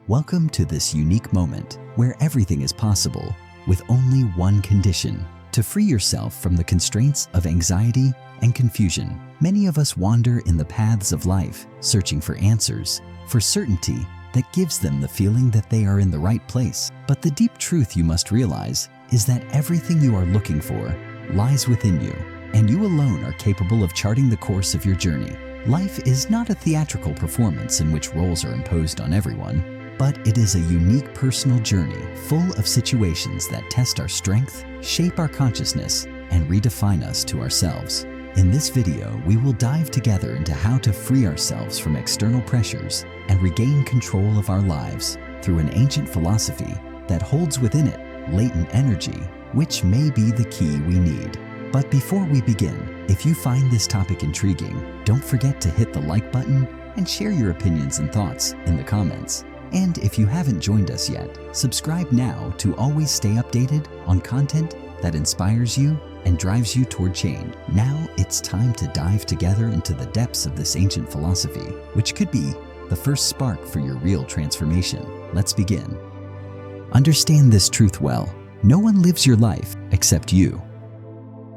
Welcome to this unique moment where everything is possible with only one condition: to free yourself from the constraints of anxiety and confusion. Many of us wander in the paths of life, searching for answers, for certainty that gives them the feeling that they are in the right place. But the deep truth you must realize is that everything you are looking for lies within you, and you alone are capable of charting the course of your journey. Life is not a theatrical performance in which roles are imposed on everyone, but it is a unique personal journey full of situations that test our strength, shape our consciousness, and redefine us to ourselves. In this video, we will dive together into how to free ourselves from external pressures and regain control of our lives through an ancient philosophy that holds within it latent energy, which may be the key we need. But before we begin, if you find this topic intriguing, don't forget to hit the like button and share your opinions and thoughts in the comments. And if you haven't joined us yet, subscribe now to always stay updated on content that inspires you and drives you toward change. Now it's time to dive together into the depths of this ancient philosophy, which could be the first spark for your real transformation. Let's begin. Understand this truth well. No one lives your life except you.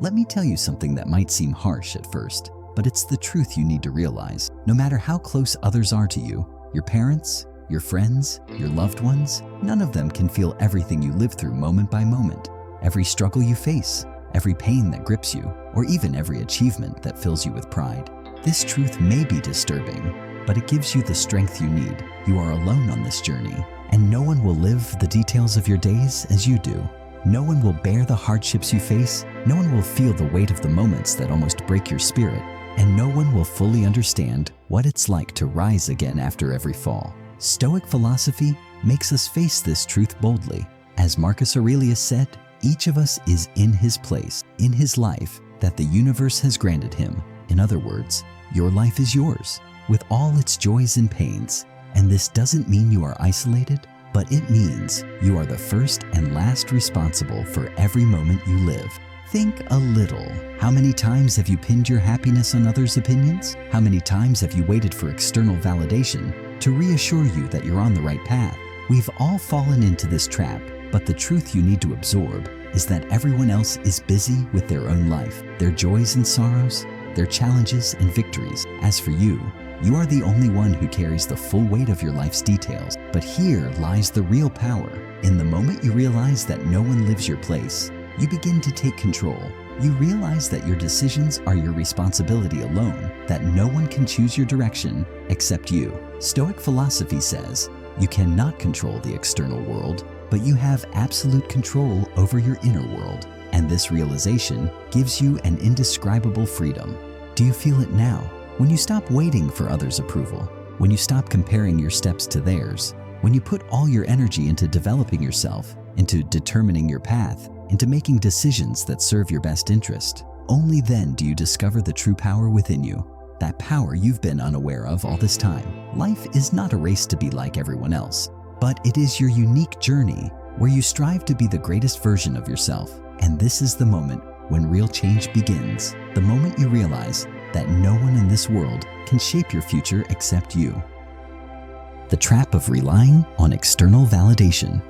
Let me tell you something that might seem harsh at first, but it's the truth you need to realize. No matter how close others are to you, your parents, your friends, your loved ones, none of them can feel everything you live through moment by moment, every struggle you face, every pain that grips you, or even every achievement that fills you with pride. This truth may be disturbing, but it gives you the strength you need. You are alone on this journey, and no one will live the details of your days as you do. No one will bear the hardships you face, no one will feel the weight of the moments that almost break your spirit, and no one will fully understand what it's like to rise again after every fall. Stoic philosophy makes us face this truth boldly. As Marcus Aurelius said, each of us is in his place, in his life that the universe has granted him. In other words, your life is yours, with all its joys and pains. And this doesn't mean you are isolated, but it means you are the first and last responsible for every moment you live. Think a little. How many times have you pinned your happiness on others' opinions? How many times have you waited for external validation to reassure you that you're on the right path? We've all fallen into this trap, but the truth you need to absorb is that everyone else is busy with their own life, their joys and sorrows, their challenges and victories. As for you, you are the only one who carries the full weight of your life's details. But here lies the real power. In the moment you realize that no one lives your place, you begin to take control. You realize that your decisions are your responsibility alone, that no one can choose your direction except you. Stoic philosophy says you cannot control the external world, but you have absolute control over your inner world. And this realization gives you an indescribable freedom. Do you feel it now? When you stop waiting for others' approval, when you stop comparing your steps to theirs, when you put all your energy into developing yourself, into determining your path, into making decisions that serve your best interest, only then do you discover the true power within you, that power you've been unaware of all this time. Life is not a race to be like everyone else, but it is your unique journey where you strive to be the greatest version of yourself. And this is the moment when real change begins, the moment you realize that no one in this world can shape your future except you. The trap of relying on external validation.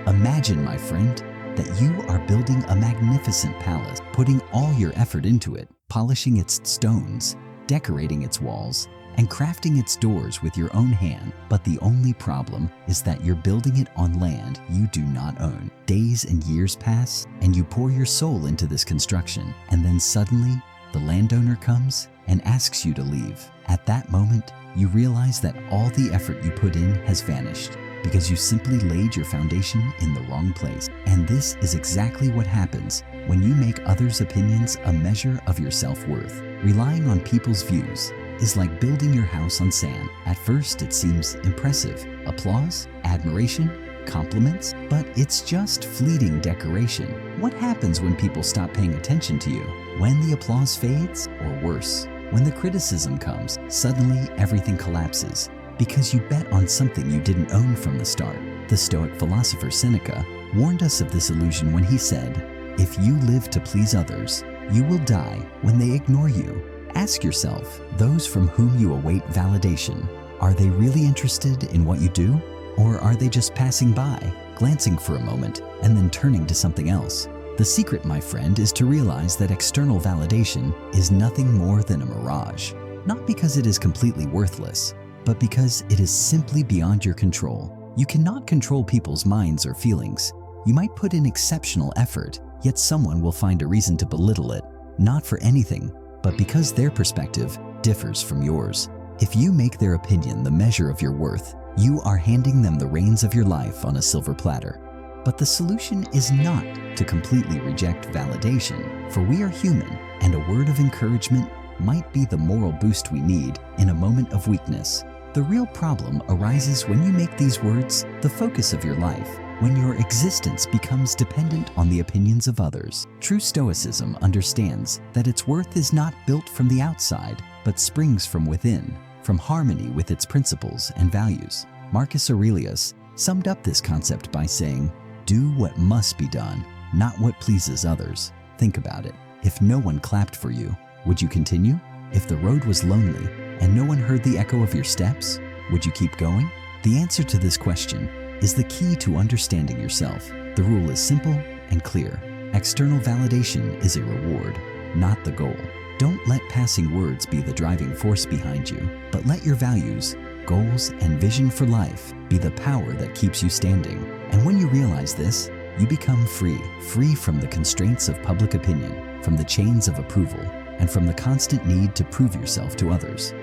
Imagine, my friend, that you are building a magnificent palace, putting all your effort into it, polishing its stones, decorating its walls, and crafting its doors with your own hand. But the only problem is that you're building it on land you do not own. Days and years pass, and you pour your soul into this construction, and then suddenly, the landowner comes and asks you to leave. At that moment, you realize that all the effort you put in has vanished because you simply laid your foundation in the wrong place. And this is exactly what happens when you make others' opinions a measure of your self-worth. Relying on people's views is like building your house on sand. At first, it seems impressive. Applause, admiration, compliments, but it's just fleeting decoration. What happens when people stop paying attention to you? When the applause fades, or worse, when the criticism comes, suddenly everything collapses because you bet on something you didn't own from the start. The Stoic philosopher Seneca warned us of this illusion when he said, "If you live to please others, you will die when they ignore you." Ask yourself, those from whom you await validation, are they really interested in what you do? Or are they just passing by, glancing for a moment, and then turning to something else? The secret, my friend, is to realize that external validation is nothing more than a mirage. Not because it is completely worthless, but because it is simply beyond your control. You cannot control people's minds or feelings. You might put in exceptional effort, yet someone will find a reason to belittle it, not for anything, but because their perspective differs from yours. If you make their opinion the measure of your worth, you are handing them the reins of your life on a silver platter. But the solution is not to completely reject validation, for we are human, and a word of encouragement might be the moral boost we need in a moment of weakness. The real problem arises when you make these words the focus of your life, when your existence becomes dependent on the opinions of others. True Stoicism understands that its worth is not built from the outside, but springs from within, from harmony with its principles and values. Marcus Aurelius summed up this concept by saying, "Do what must be done, not what pleases others." Think about it. If no one clapped for you, would you continue? If the road was lonely and no one heard the echo of your steps, would you keep going? The answer to this question is the key to understanding yourself. The rule is simple and clear. External validation is a reward, not the goal. Don't let passing words be the driving force behind you, but let your values, goals, and vision for life be the power that keeps you standing. And when you realize this, you become free from the constraints of public opinion, from the chains of approval, and from the constant need to prove yourself to others.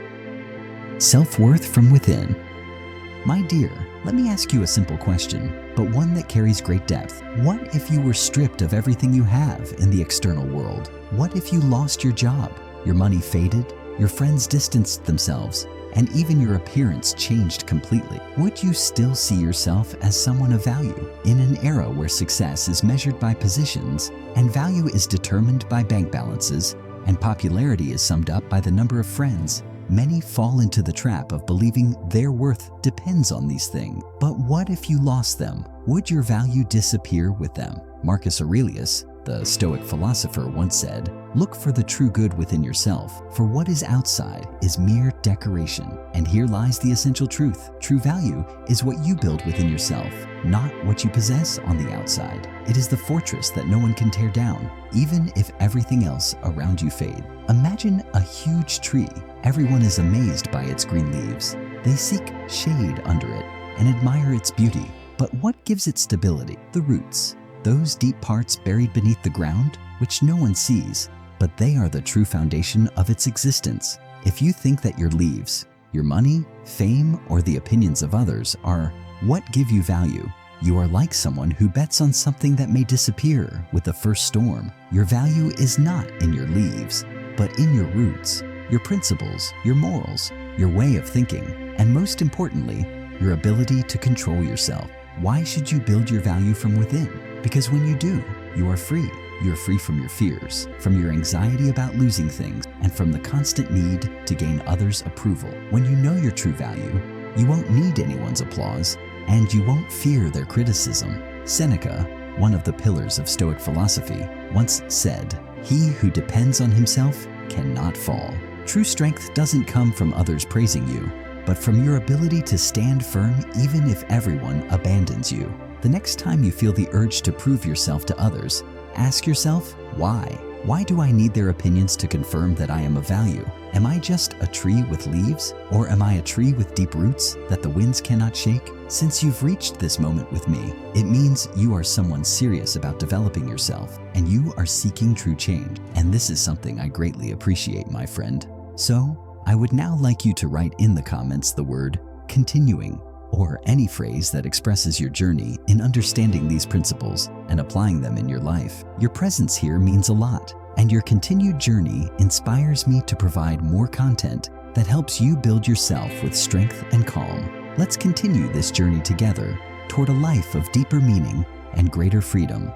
Self-worth from within. My dear, let me ask you a simple question, but one that carries great depth. What if you were stripped of everything you have in the external world? What if you lost your job, your money faded, your friends distanced themselves, and even your appearance changed completely? Would you still see yourself as someone of value? In an era where success is measured by positions, and value is determined by bank balances, and popularity is summed up by the number of friends, many fall into the trap of believing their worth depends on these things. But what if you lost them? Would your value disappear with them? Marcus Aurelius, the Stoic philosopher, once said, "Look for the true good within yourself, for what is outside is mere decoration." And here lies the essential truth. True value is what you build within yourself, not what you possess on the outside. It is the fortress that no one can tear down, even if everything else around you fades. Imagine a huge tree. Everyone is amazed by its green leaves. They seek shade under it and admire its beauty. But what gives it stability? The roots. Those deep parts buried beneath the ground, which no one sees, but they are the true foundation of its existence. If you think that your leaves, your money, fame, or the opinions of others are what give you value, you are like someone who bets on something that may disappear with the first storm. Your value is not in your leaves, but in your roots, your principles, your morals, your way of thinking, and most importantly, your ability to control yourself. Why should you build your value from within? Because when you do, you are free. You're free from your fears, from your anxiety about losing things, and from the constant need to gain others' approval. When you know your true value, you won't need anyone's applause, and you won't fear their criticism. Seneca, one of the pillars of Stoic philosophy, once said, "He who depends on himself cannot fall." True strength doesn't come from others praising you, but from your ability to stand firm even if everyone abandons you. The next time you feel the urge to prove yourself to others, ask yourself, why? Why do I need their opinions to confirm that I am of value? Am I just a tree with leaves? Or am I a tree with deep roots that the winds cannot shake? Since you've reached this moment with me, it means you are someone serious about developing yourself, and you are seeking true change. And this is something I greatly appreciate, my friend. So, I would now like you to write in the comments the word continuing, or any phrase that expresses your journey in understanding these principles and applying them in your life. Your presence here means a lot, and your continued journey inspires me to provide more content that helps you build yourself with strength and calm. Let's continue this journey together toward a life of deeper meaning and greater freedom.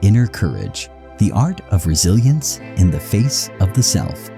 Inner courage, the art of resilience in the face of the self.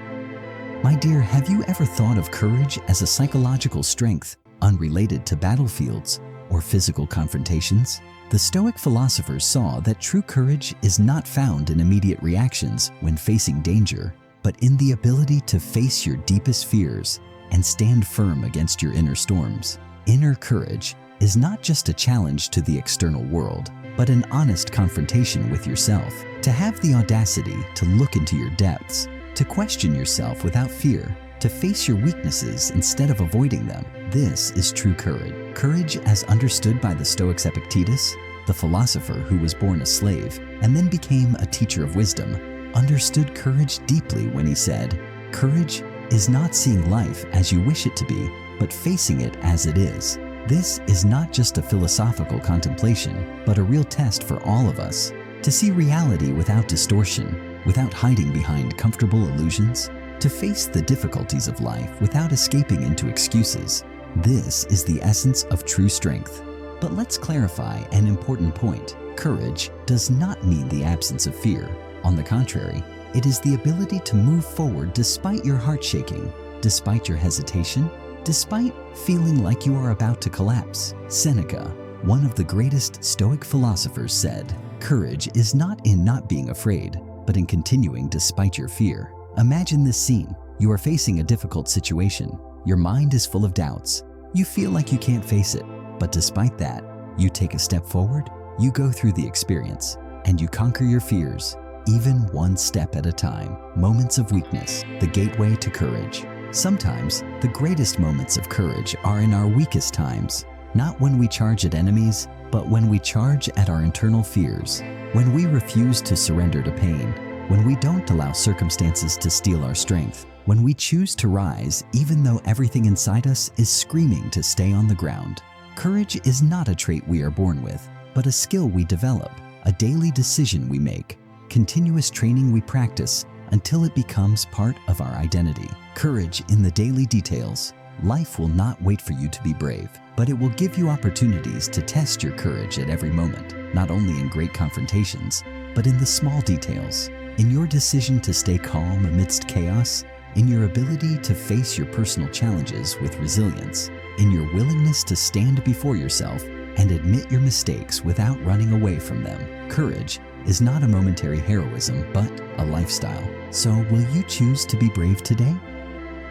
My dear, have you ever thought of courage as a psychological strength unrelated to battlefields or physical confrontations? The Stoic philosophers saw that true courage is not found in immediate reactions when facing danger, but in the ability to face your deepest fears and stand firm against your inner storms. Inner courage is not just a challenge to the external world, but an honest confrontation with yourself. To have the audacity to look into your depths, to question yourself without fear, to face your weaknesses instead of avoiding them. This is true courage. Courage, as understood by the Stoics Epictetus, the philosopher who was born a slave and then became a teacher of wisdom, understood courage deeply when he said, "Courage is not seeing life as you wish it to be, but facing it as it is." This is not just a philosophical contemplation, but a real test for all of us. To see reality without distortion, without hiding behind comfortable illusions, to face the difficulties of life without escaping into excuses. This is the essence of true strength. But let's clarify an important point. Courage does not mean the absence of fear. On the contrary, it is the ability to move forward despite your heart shaking, despite your hesitation, despite feeling like you are about to collapse. Seneca, one of the greatest Stoic philosophers, said, "Courage is not in not being afraid, but in continuing despite your fear." Imagine this scene. You are facing a difficult situation. Your mind is full of doubts. You feel like you can't face it, but despite that, you take a step forward, you go through the experience, and you conquer your fears, even one step at a time. Moments of weakness, the gateway to courage. Sometimes, the greatest moments of courage are in our weakest times, not when we charge at enemies, but when we charge at our internal fears, when we refuse to surrender to pain, when we don't allow circumstances to steal our strength, when we choose to rise even though everything inside us is screaming to stay on the ground. Courage is not a trait we are born with, but a skill we develop, a daily decision we make, continuous training we practice until it becomes part of our identity. Courage in the daily details. Life will not wait for you to be brave, but it will give you opportunities to test your courage at every moment, not only in great confrontations, but in the small details, in your decision to stay calm amidst chaos, in your ability to face your personal challenges with resilience, in your willingness to stand before yourself and admit your mistakes without running away from them. Courage is not a momentary heroism, but a lifestyle. So will you choose to be brave today?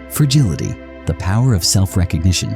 Fragility, the power of self-recognition.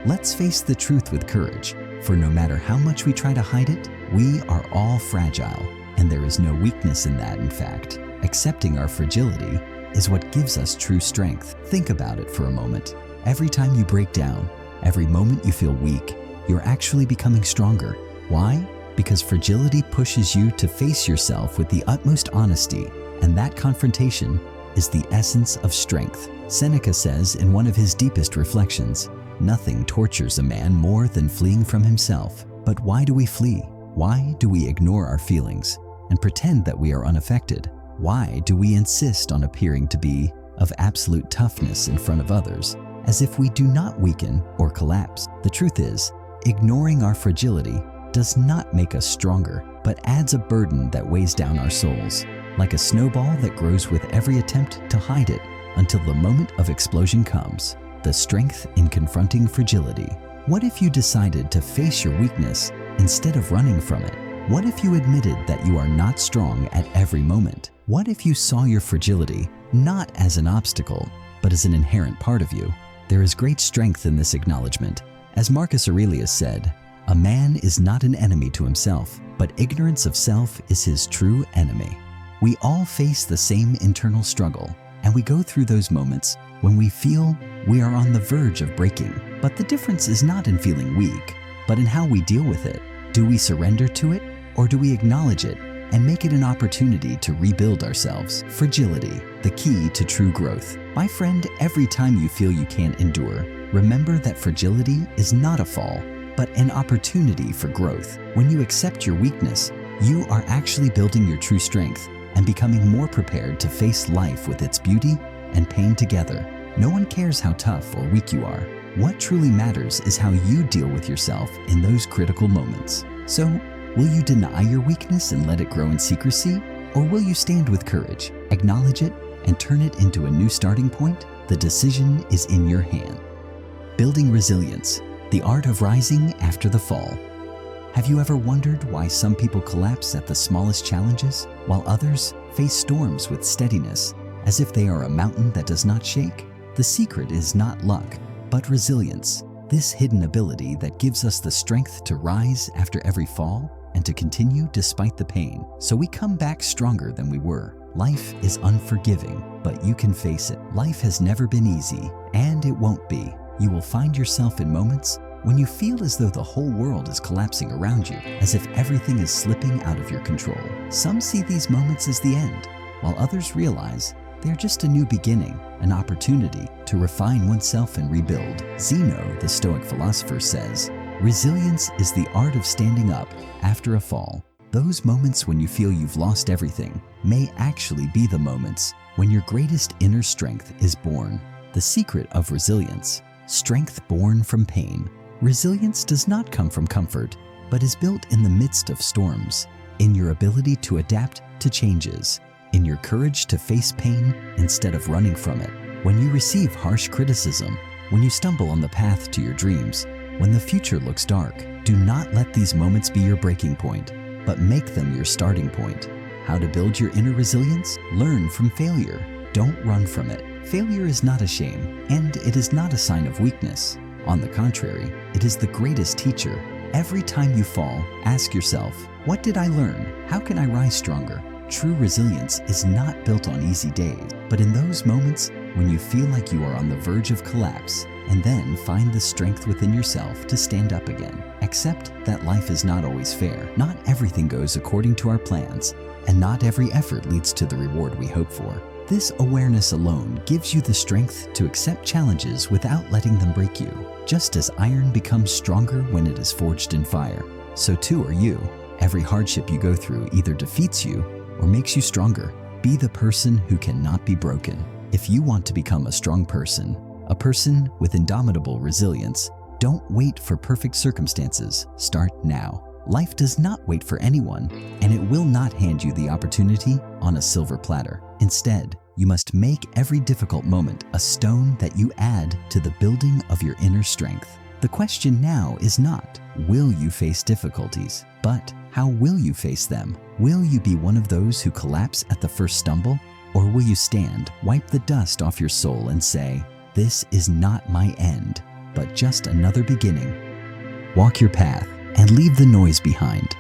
Let's face the truth with courage, for no matter how much we try to hide it, we are all fragile, and there is no weakness in that, in fact. Accepting our fragility is what gives us true strength. Think about it for a moment. Every time you break down, every moment you feel weak, you're actually becoming stronger. Why? Because fragility pushes you to face yourself with the utmost honesty, and that confrontation is the essence of strength. Seneca says in one of his deepest reflections, "Nothing tortures a man more than fleeing from himself." But why do we flee? Why do we ignore our feelings and pretend that we are unaffected? Why do we insist on appearing to be of absolute toughness in front of others, as if we do not weaken or collapse? The truth is, ignoring our fragility does not make us stronger, but adds a burden that weighs down our souls, like a snowball that grows with every attempt to hide it until the moment of explosion comes. The strength in confronting fragility. What if you decided to face your weakness instead of running from it? What if you admitted that you are not strong at every moment? What if you saw your fragility not as an obstacle, but as an inherent part of you? There is great strength in this acknowledgement. As Marcus Aurelius said, "A man is not an enemy to himself, but ignorance of self is his true enemy." We all face the same internal struggle, and we go through those moments when we feel we are on the verge of breaking. But the difference is not in feeling weak, but in how we deal with it. Do we surrender to it, or do we acknowledge it and make it an opportunity to rebuild ourselves? Fragility, the key to true growth. My friend, every time you feel you can't endure, remember that fragility is not a fall, but an opportunity for growth. When you accept your weakness, you are actually building your true strength and becoming more prepared to face life with its beauty and pain together. No one cares how tough or weak you are. What truly matters is how you deal with yourself in those critical moments. So, will you deny your weakness and let it grow in secrecy? Or will you stand with courage, acknowledge it, and turn it into a new starting point? The decision is in your hand. Building resilience, the art of rising after the fall. Have you ever wondered why some people collapse at the smallest challenges, while others face storms with steadiness, as if they are a mountain that does not shake? The secret is not luck, but resilience. this hidden ability that gives us the strength to rise after every fall and to continue despite the pain, so we come back stronger than we were. Life is unforgiving, but you can face it. Life has never been easy, and it won't be. You will find yourself in moments when you feel as though the whole world is collapsing around you, as if everything is slipping out of your control. Some see these moments as the end, while others realize they're just a new beginning, an opportunity to refine oneself and rebuild. Zeno, the Stoic philosopher, says, "Resilience is the art of standing up after a fall." Those moments when you feel you've lost everything may actually be the moments when your greatest inner strength is born. The secret of resilience: strength born from pain. Resilience does not come from comfort, but is built in the midst of storms, in your ability to adapt to changes, in your courage to face pain instead of running from it. When you receive harsh criticism, when you stumble on the path to your dreams, when the future looks dark, do not let these moments be your breaking point, but make them your starting point. How to build your inner resilience? Learn from failure. Don't run from it. Failure is not a shame, and it is not a sign of weakness. On the contrary, it is the greatest teacher. Every time you fall, ask yourself, what did I learn? How can I rise stronger? True resilience is not built on easy days, but in those moments when you feel like you are on the verge of collapse, and then find the strength within yourself to stand up again. Accept that life is not always fair. Not everything goes according to our plans, and not every effort leads to the reward we hope for. This awareness alone gives you the strength to accept challenges without letting them break you. Just as iron becomes stronger when it is forged in fire, so too are you. Every hardship you go through either defeats you or makes you stronger. Be the person who cannot be broken. If you want to become a strong person, a person with indomitable resilience, don't wait for perfect circumstances. Start now. Life does not wait for anyone, and it will not hand you the opportunity on a silver platter. Instead, you must make every difficult moment a stone that you add to the building of your inner strength. The question now is not, will you face difficulties, but how will you face them? Will you be one of those who collapse at the first stumble? Or will you stand, wipe the dust off your soul and say, this is not my end, but just another beginning? Walk your path and leave the noise behind.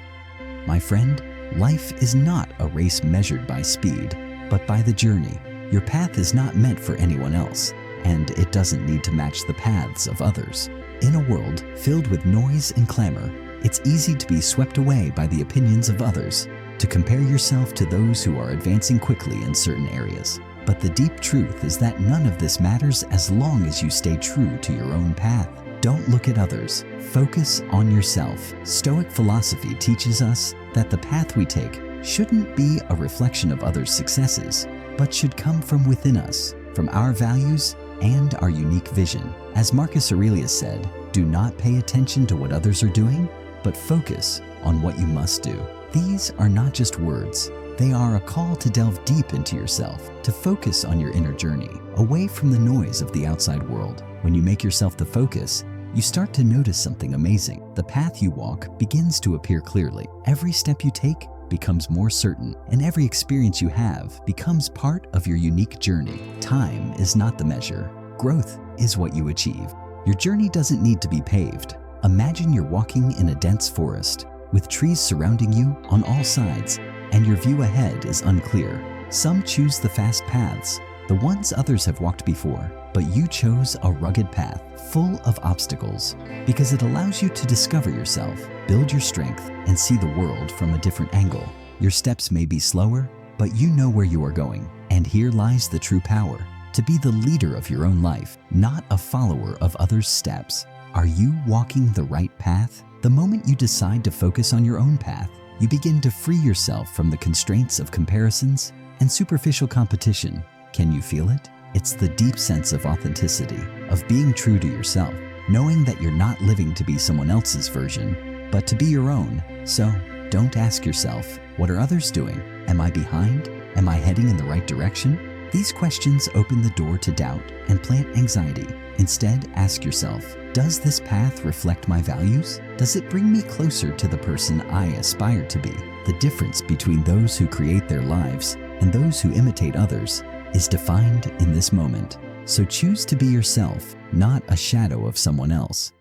My friend, life is not a race measured by speed, but by the journey. Your path is not meant for anyone else, and it doesn't need to match the paths of others. In a world filled with noise and clamor, it's easy to be swept away by the opinions of others, to compare yourself to those who are advancing quickly in certain areas. But the deep truth is that none of this matters as long as you stay true to your own path. Don't look at others. Focus on yourself. Stoic philosophy teaches us that the path we take shouldn't be a reflection of others' successes, but should come from within us, from our values and our unique vision. As Marcus Aurelius said, do not pay attention to what others are doing, but focus on what you must do. These are not just words. They are a call to delve deep into yourself, to focus on your inner journey, away from the noise of the outside world. When you make yourself the focus, you start to notice something amazing. The path you walk begins to appear clearly. Every step you take becomes more certain, and every experience you have becomes part of your unique journey. Time is not the measure. Growth is what you achieve. Your journey doesn't need to be paved. Imagine you're walking in a dense forest, with trees surrounding you on all sides, and your view ahead is unclear. Some choose the fast paths, the ones others have walked before, but you chose a rugged path, full of obstacles, because it allows you to discover yourself, build your strength, and see the world from a different angle. Your steps may be slower, but you know where you are going, and here lies the true power, to be the leader of your own life, not a follower of others' steps. Are you walking the right path? The moment you decide to focus on your own path, you begin to free yourself from the constraints of comparisons and superficial competition. Can you feel it? It's the deep sense of authenticity, of being true to yourself, knowing that you're not living to be someone else's version, but to be your own. So, don't ask yourself, what are others doing? Am I behind? Am I heading in the right direction? These questions open the door to doubt and plant anxiety. Instead, ask yourself, does this path reflect my values? Does it bring me closer to the person I aspire to be? The difference between those who create their lives and those who imitate others is defined in this moment. So choose to be yourself, not a shadow of someone else.